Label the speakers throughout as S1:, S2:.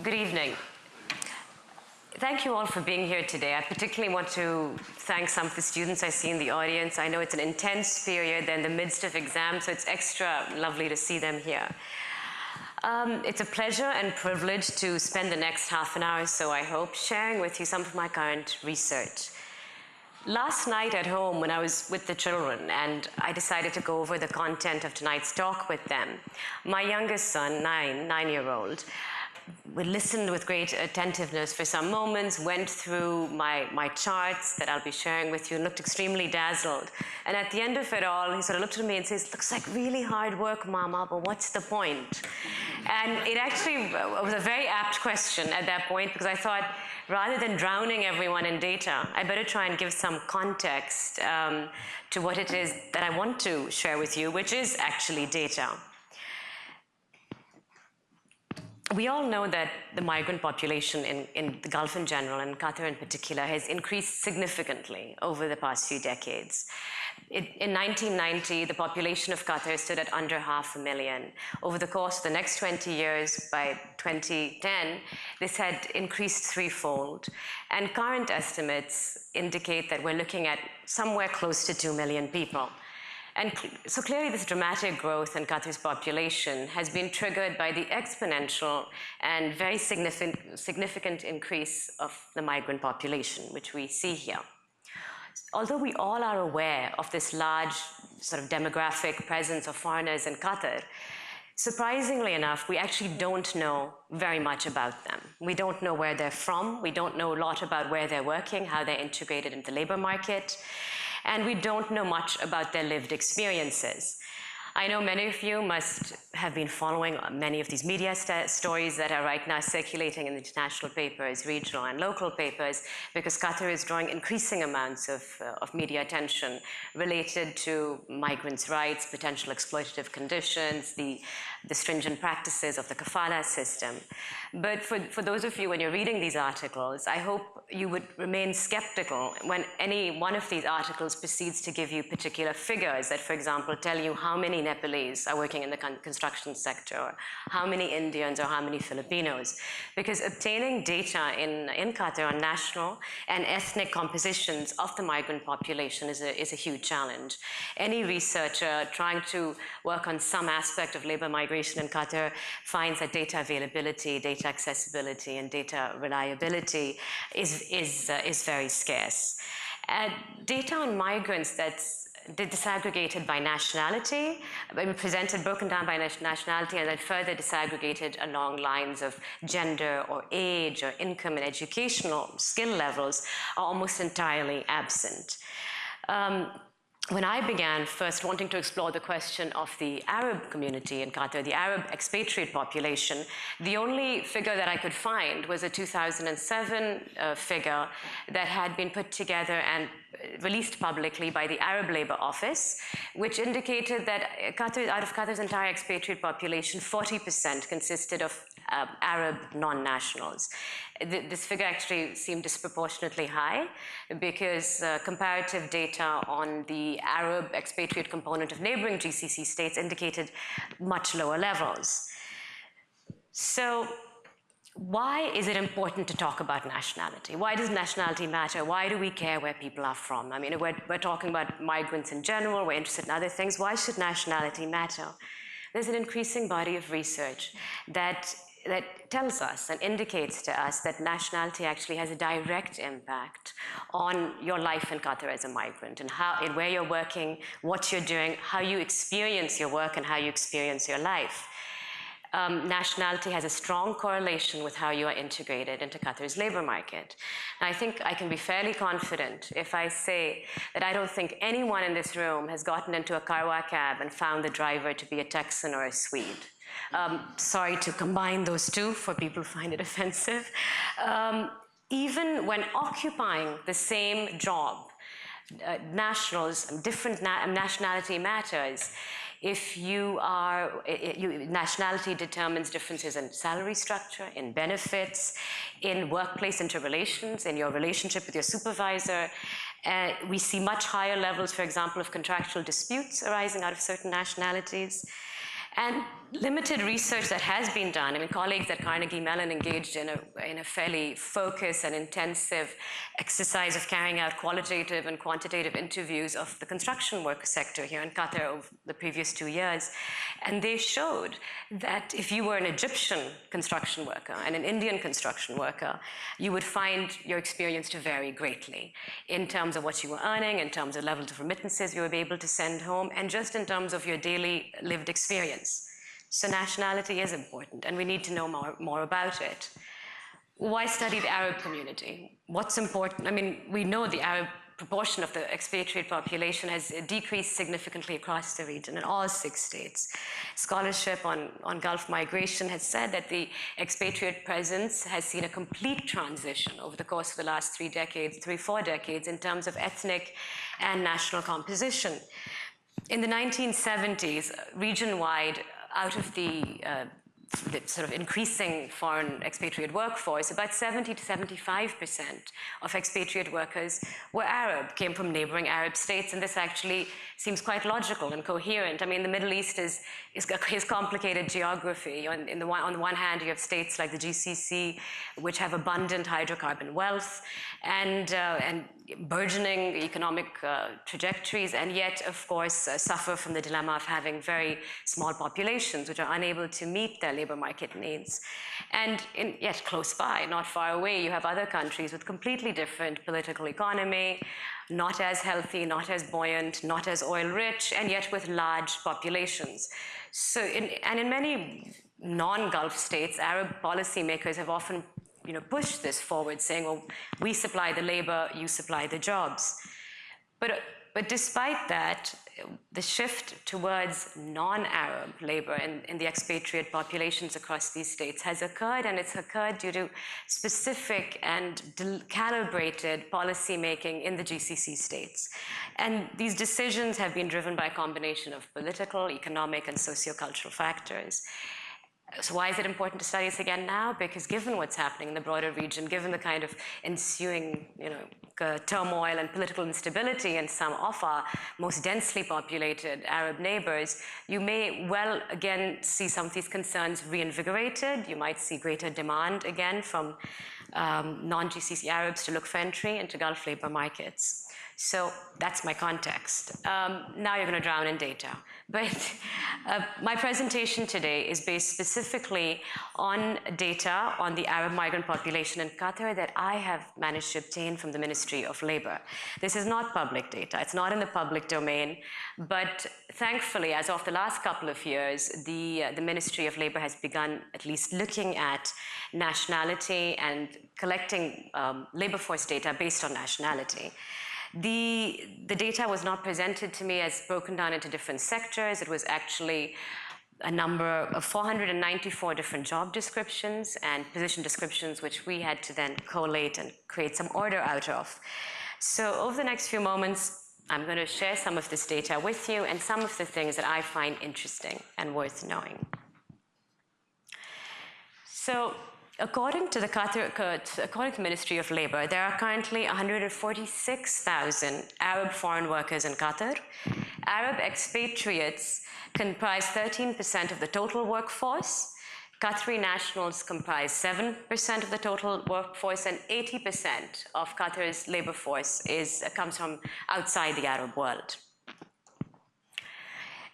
S1: Good evening. Thank you all for being here today. I particularly want to thank some of the students I see in the audience. I know it's an intense period, they're in the midst of exams, so it's extra lovely to see them here. It's a pleasure and privilege to spend the next half an hour or so, I hope, sharing with you some of my current research. Last night at home, when I was with the children and I decided to go over the content of tonight's talk with them, my youngest son, nine-year-old, we listened with great attentiveness for some moments, went through my charts that I'll be sharing with you, and looked extremely dazzled. And at the end of it all, he sort of looked at me and says, "Looks like really hard work, Mama, but what's the point?" And it actually was a very apt question at that point, because I thought, rather than drowning everyone in data, I better try and give some context to what it is that I want to share with you, which is actually data. We all know that the migrant population in the Gulf in general, and Qatar in particular, has increased significantly over the past few decades. In 1990, the population of Qatar stood at under 500,000. Over the course of the next 20 years, by 2010, this had increased threefold. And current estimates indicate that we're looking at somewhere close to 2 million people. And so clearly this dramatic growth in Qatar's population has been triggered by the exponential and very significant increase of the migrant population, which we see here. Although we all are aware of this large sort of demographic presence of foreigners in Qatar, surprisingly enough, we actually don't know very much about them. We don't know where they're from. We don't know a lot about where they're working, how they're integrated into the labor market. And we don't know much about their lived experiences. I know many of you must have been following many of these media stories that are right now circulating in international papers, regional and local papers, because Qatar is drawing increasing amounts of media attention related to migrants' rights, potential exploitative conditions, the stringent practices of the kafala system. But for those of you, when you're reading these articles, I hope you would remain skeptical when any one of these articles proceeds to give you particular figures that, for example, tell you how many Nepalese are working in the construction sector, or how many Indians or how many Filipinos. Because obtaining data in Qatar on national and ethnic compositions of the migrant population is a huge challenge. Any researcher trying to work on some aspect of labor migration in Qatar finds that data availability, data accessibility, and data reliability is very scarce. Data on migrants that's disaggregated by nationality, broken down by nationality, and then further disaggregated along lines of gender or age or income and educational skill levels are almost entirely absent. When I began first wanting to explore the question of the Arab community in Qatar, the Arab expatriate population, the only figure that I could find was a 2007 figure that had been put together and released publicly by the Arab Labour Office, which indicated that out of Qatar's entire expatriate population, 40% consisted of Arab non-nationals. This figure actually seemed disproportionately high because comparative data on the Arab expatriate component of neighboring GCC states indicated much lower levels. So why is it important to talk about nationality? Why does nationality matter? Why do we care where people are from? I mean, we're talking about migrants in general, we're interested in other things. Why should nationality matter? There's an increasing body of research that tells us and indicates to us that nationality actually has a direct impact on your life in Qatar as a migrant, and where you're working, what you're doing, how you experience your work, and how you experience your life. Nationality has a strong correlation with how you are integrated into Qatar's labor market. And I think I can be fairly confident if I say that I don't think anyone in this room has gotten into a Karwa cab and found the driver to be a Texan or a Swede. Sorry to combine those two for people who find it offensive. Even when occupying the same job, different nationality matters. If nationality determines differences in salary structure, in benefits, in workplace interrelations, in your relationship with your supervisor. We see much higher levels, for example, of contractual disputes arising out of certain nationalities. And limited research that has been done, I mean, colleagues at Carnegie Mellon engaged in a fairly focused and intensive exercise of carrying out qualitative and quantitative interviews of the construction worker sector here in Qatar over the previous 2 years. And they showed that if you were an Egyptian construction worker and an Indian construction worker, you would find your experience to vary greatly in terms of what you were earning, in terms of levels of remittances you would be able to send home, and just in terms of your daily lived experience. So nationality is important, and we need to know more about it. Why study the Arab community? What's important? I mean, we know the Arab proportion of the expatriate population has decreased significantly across the region in all 6 states. Scholarship on Gulf migration has said that the expatriate presence has seen a complete transition over the course of the last 4 decades in terms of ethnic and national composition. In the 1970s, region-wide, out of the sort of increasing foreign expatriate workforce, about 70 to 75% of expatriate workers were Arab, came from neighboring Arab states, and this actually seems quite logical and coherent. I mean, the Middle East is complicated geography. On the one hand, you have states like the GCC, which have abundant hydrocarbon wealth and burgeoning economic trajectories, and yet, of course, suffer from the dilemma of having very small populations which are unable to meet their labor market needs. And yet close by, not far away, you have other countries with completely different political economy, not as healthy, not as buoyant, not as oil-rich, and yet with large populations. So, in many non-Gulf states, Arab policymakers have often push this forward, saying, well, we supply the labor, you supply the jobs. But despite that, the shift towards non-Arab labor in the expatriate populations across these states has occurred, and it's occurred due to specific and calibrated policy making in the GCC states. And these decisions have been driven by a combination of political, economic, and sociocultural factors. So why is it important to study this again now? Because given what's happening in the broader region, given the kind of ensuing turmoil and political instability in some of our most densely populated Arab neighbors, you may well again see some of these concerns reinvigorated. You might see greater demand again from non-GCC Arabs to look for entry into Gulf labor markets. So that's my context. Now you're going to drown in data. But my presentation today is based specifically on data on the Arab migrant population in Qatar that I have managed to obtain from the Ministry of Labor. This is not public data. It's not in the public domain. But thankfully, as of the last couple of years, the Ministry of Labor has begun at least looking at nationality and collecting labor force data based on nationality. The data was not presented to me as broken down into different sectors. It was actually a number of 494 different job descriptions and position descriptions, which we had to then collate and create some order out of. So over the next few moments, I'm going to share some of this data with you and some of the things that I find interesting and worth knowing. So, according to the Ministry of Labor, there are currently 146,000 Arab foreign workers in Qatar. Arab expatriates comprise 13% of the total workforce. Qatari nationals comprise 7% of the total workforce, and 80% of Qatar's labor force comes from outside the Arab world.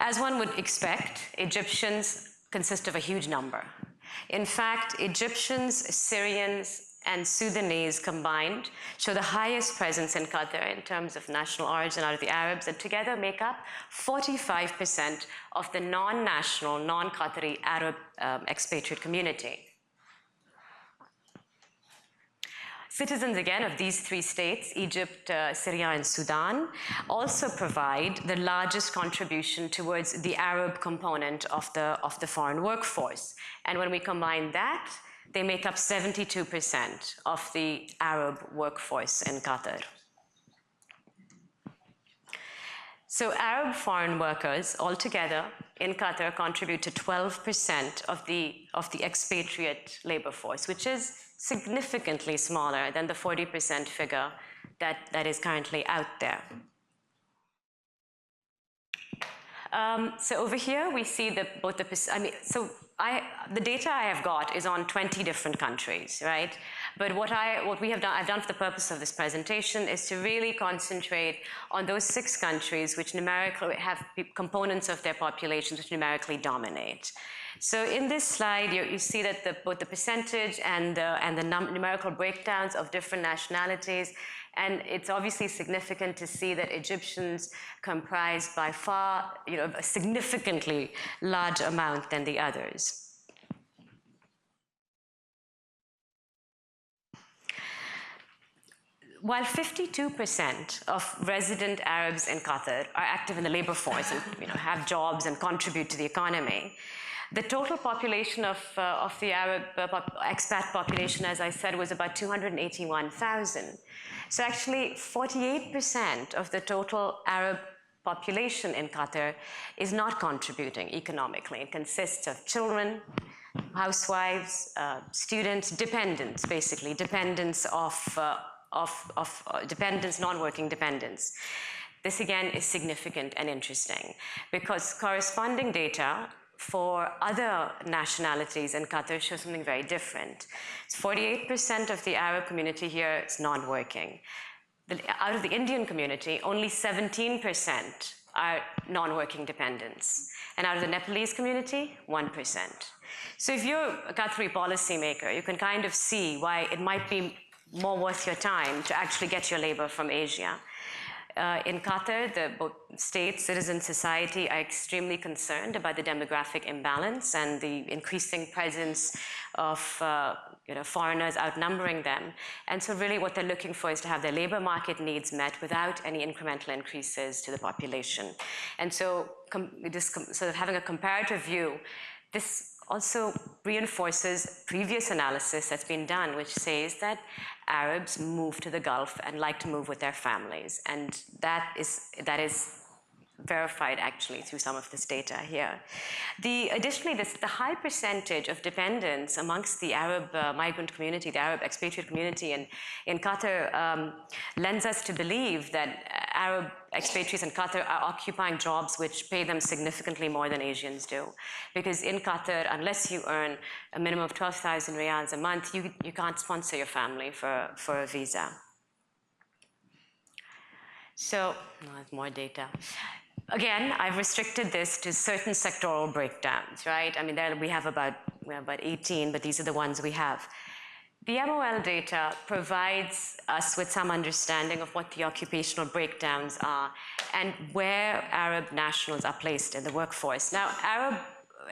S1: As one would expect, Egyptians consist of a huge number. In fact, Egyptians, Syrians, and Sudanese combined show the highest presence in Qatar in terms of national origin out of the Arabs, and together make up 45% of the non-national, non-Qatari Arab expatriate community. Citizens, again, of these 3 states, Egypt, Syria, and Sudan, also provide the largest contribution towards the Arab component of the foreign workforce. And when we combine that, they make up 72% of the Arab workforce in Qatar. So Arab foreign workers altogether in Qatar contribute to 12% of the expatriate labor force, which is significantly smaller than the 40% figure that is currently out there. So over here we see the the data I have got is on 20 different countries, right? But what I've done for the purpose of this presentation is to really concentrate on those 6 countries which numerically have components of their populations which numerically dominate. So in this slide, you see that both the percentage and the numerical breakdowns of different nationalities, and it's obviously significant to see that Egyptians comprise by far, a significantly large amount than the others. While 52% of resident Arabs in Qatar are active in the labor force and have jobs and contribute to the economy, the total population of the Arab expat population, as I said, was about 281,000. So actually, 48% of the total Arab population in Qatar is not contributing economically. It consists of children, housewives, students, dependents, basically, dependents non-working dependents. This again is significant and interesting because corresponding data for other nationalities in Qatar shows something very different. 48% of the Arab community here is non-working. Out of the Indian community, only 17% are non-working dependents. And out of the Nepalese community, 1%. So if you're a Qatari policymaker, you can kind of see why it might be more worth your time to actually get your labor from Asia. In Qatar, both state, citizen society are extremely concerned about the demographic imbalance and the increasing presence of foreigners outnumbering them. And so really what they're looking for is to have their labor market needs met without any incremental increases to the population. And so sort of having a comparative view, this also reinforces previous analysis that's been done, which says that Arabs move to the Gulf and like to move with their families. And that is verified actually through some of this data here. Additionally, the high percentage of dependents amongst the Arab migrant community, the Arab expatriate community in Qatar lends us to believe that Arab expatriates in Qatar are occupying jobs which pay them significantly more than Asians do. Because in Qatar, unless you earn a minimum of 12,000 riyals a month, you can't sponsor your family for a visa. So, there's more data. Again, I've restricted this to certain sectoral breakdowns, right? I mean, we have about 18, but these are the ones we have. The MOL data provides us with some understanding of what the occupational breakdowns are and where Arab nationals are placed in the workforce. Now, Arab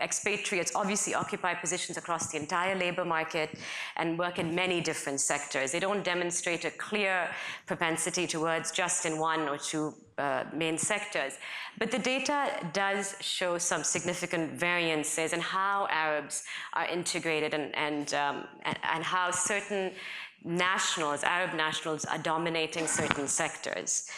S1: expatriates obviously occupy positions across the entire labor market and work in many different sectors. They don't demonstrate a clear propensity towards just in one or two main sectors. But the data does show some significant variances in how Arabs are integrated and how certain nationals, Arab nationals, are dominating certain sectors.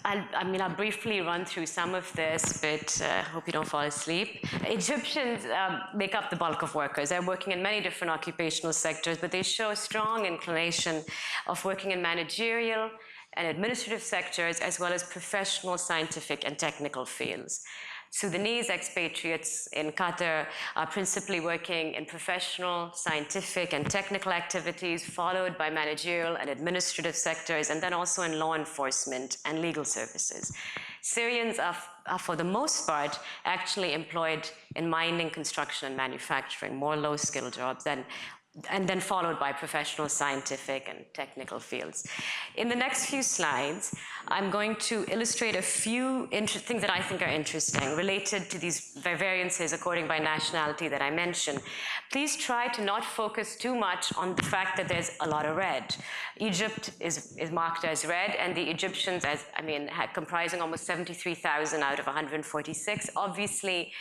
S1: I'll briefly run through some of this, but I hope you don't fall asleep. Egyptians make up the bulk of workers. They're working in many different occupational sectors, but they show a strong inclination of working in managerial and administrative sectors, as well as professional, scientific, and technical fields. Sudanese expatriates in Qatar are principally working in professional, scientific, and technical activities, followed by managerial and administrative sectors, and then also in law enforcement and legal services. Syrians are for the most part, actually employed in mining, construction, and manufacturing, more low-skilled jobs, and then followed by professional, scientific, and technical fields. In the next few slides, I'm going to illustrate a few things that I think are interesting related to these variances according by nationality that I mentioned. Please try to not focus too much on the fact that there's a lot of red. Egypt is marked as red, and the Egyptians, comprising almost 73,000 out of 146, obviously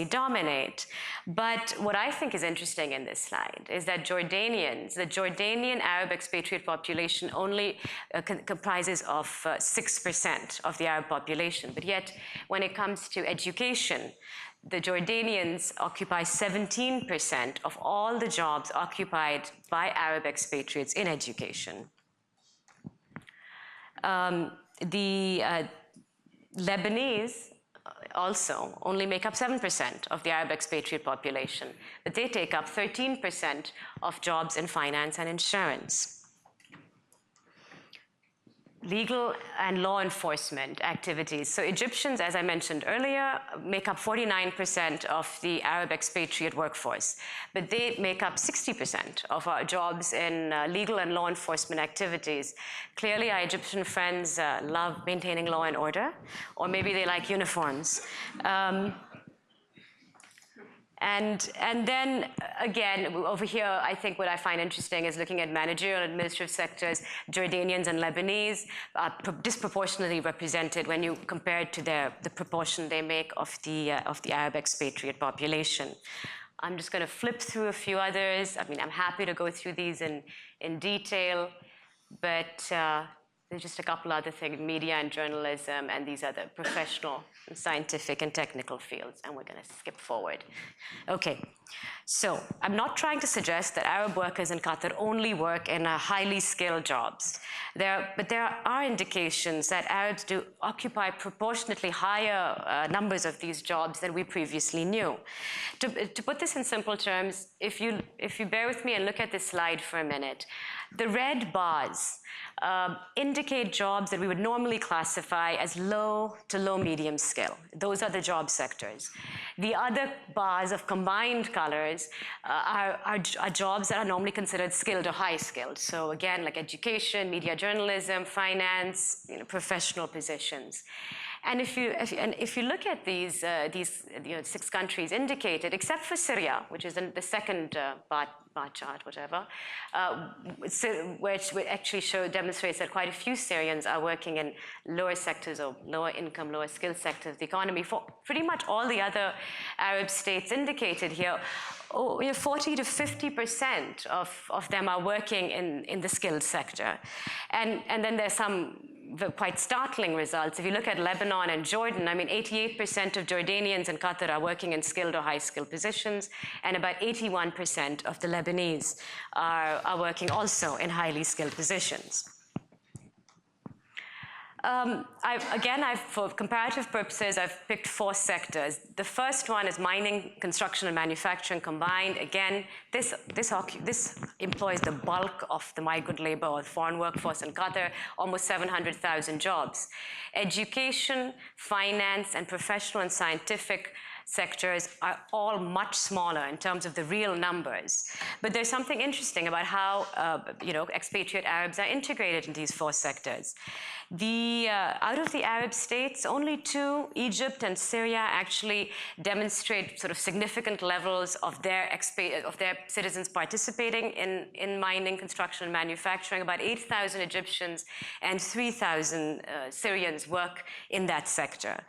S1: dominate. But what I think is interesting in this slide is that the Jordanian Arab expatriate population only comprises of 6% of the Arab population. But yet, when it comes to education, the Jordanians occupy 17% of all the jobs occupied by Arab expatriates in Lebanese also only make up 7% of the Arab expatriate population, but they take up 13% of jobs in finance and insurance. Legal and law enforcement activities. So Egyptians, as I mentioned earlier, make up 49% of the Arab expatriate workforce, but they make up 60% of our jobs in legal and law enforcement activities. Clearly, our Egyptian friends love maintaining law and order, or maybe they like uniforms. And then again, over here, I think what I find interesting is looking at managerial and administrative sectors. Jordanians and Lebanese are disproportionately represented when you compare it to the proportion they make of the Arab expatriate population. I'm just going to flip through a few others. I mean, I'm happy to go through these in detail, but there's just a couple other things, media and journalism, and these other professional, scientific, and technical fields, and we're going to skip forward. Okay, so I'm not trying to suggest that Arab workers in Qatar only work in highly skilled jobs. But there are indications that Arabs do occupy proportionately higher numbers of these jobs than we previously knew. To put this in simple terms, if you bear with me and look at this slide for a minute, the red bars indicate jobs that we would normally classify as low to low medium skill. Those are the job sectors. The other bars of combined colors are jobs that are normally considered skilled or high skilled. So again, like education, media journalism, finance, professional positions. And if you look at these 6 countries indicated, except for Syria, which is in the second bar chart, whatever, which actually demonstrates that quite a few Syrians are working in lower sectors or lower income, lower skill sectors of the economy. For pretty much all the other Arab states indicated here, 40 to 50% of them are working in the skilled sector. And then there's some quite startling results. If you look at Lebanon and Jordan, I mean, 88% of Jordanians in Qatar are working in skilled or high-skilled positions, and about 81% of the Lebanese are working also in highly skilled positions. For comparative purposes, I've picked 4 sectors. The first one is mining, construction, and manufacturing combined. Again, this employs the bulk of the migrant labor or foreign workforce in Qatar, almost 700,000 jobs. Education, finance, and professional and scientific sectors are all much smaller in terms of the real numbers. But there's something interesting about how expatriate Arabs are integrated in these 4 sectors. Out of the Arab states, only 2, Egypt and Syria, actually demonstrate sort of significant levels of their citizens participating in mining, construction, and manufacturing. About 8,000 Egyptians and 3,000 Syrians work in that sector.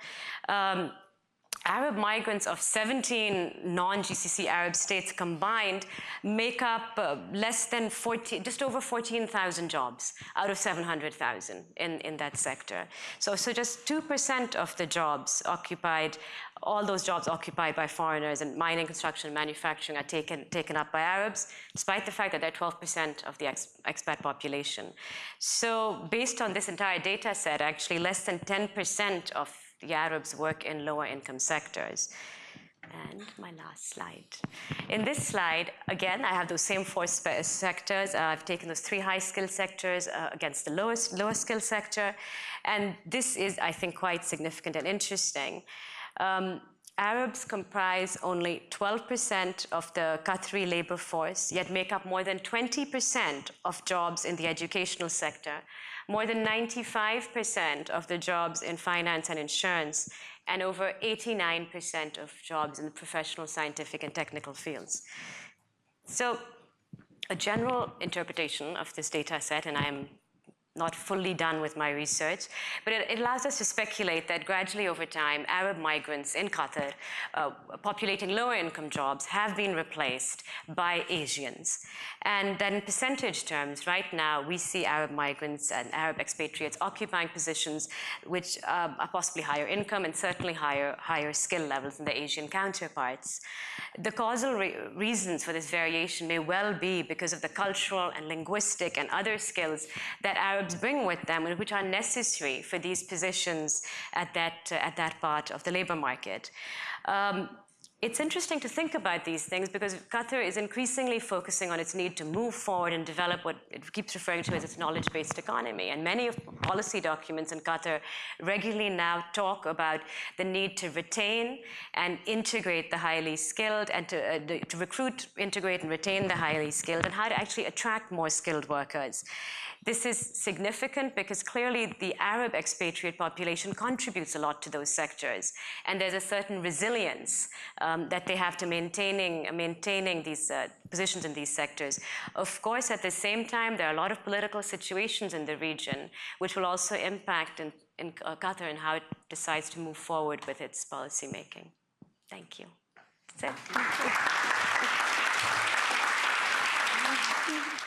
S1: Arab migrants of 17 non-GCC Arab states combined make up just over 14,000 jobs out of 700,000 in that sector. So just 2% of the jobs occupied, all those jobs occupied by foreigners in mining, construction, and manufacturing are taken up by Arabs, despite the fact that they're 12% of the expat population. So based on this entire data set, actually less than 10% of the Arabs work in lower income sectors. And my last slide. In this slide, again, I have those same 4 sectors. I've taken those 3 high skill sectors against the lower skill sector. And this is, I think, quite significant and interesting. Arabs comprise only 12% of the Qatari labor force, yet make up more than 20% of jobs in the educational sector, more than 95% of the jobs in finance and insurance, and over 89% of jobs in the professional, scientific, and technical fields. So a general interpretation of this data set, and I'm not fully done with my research, but it allows us to speculate that gradually over time, Arab migrants in Qatar populating lower income jobs have been replaced by Asians. And then in percentage terms, right now, we see Arab migrants and Arab expatriates occupying positions which are possibly higher income and certainly higher skill levels than the Asian counterparts. The causal reasons for this variation may well be because of the cultural and linguistic and other skills that Arabs Arabs bring with them and which are necessary for these positions at that part of the labor market. It's interesting to think about these things because Qatar is increasingly focusing on its need to move forward and develop what it keeps referring to as its knowledge-based economy. And many of policy documents in Qatar regularly now talk about the need to retain and integrate the highly skilled and to recruit, integrate, and retain the highly skilled and how to actually attract more skilled workers. This is significant because clearly the Arab expatriate population contributes a lot to those sectors, and there's a certain resilience that they have to maintaining these positions in these sectors. Of course, at the same time, there are a lot of political situations in the region which will also impact in Qatar and how it decides to move forward with its policy making. Thank you. That's it. Thank you.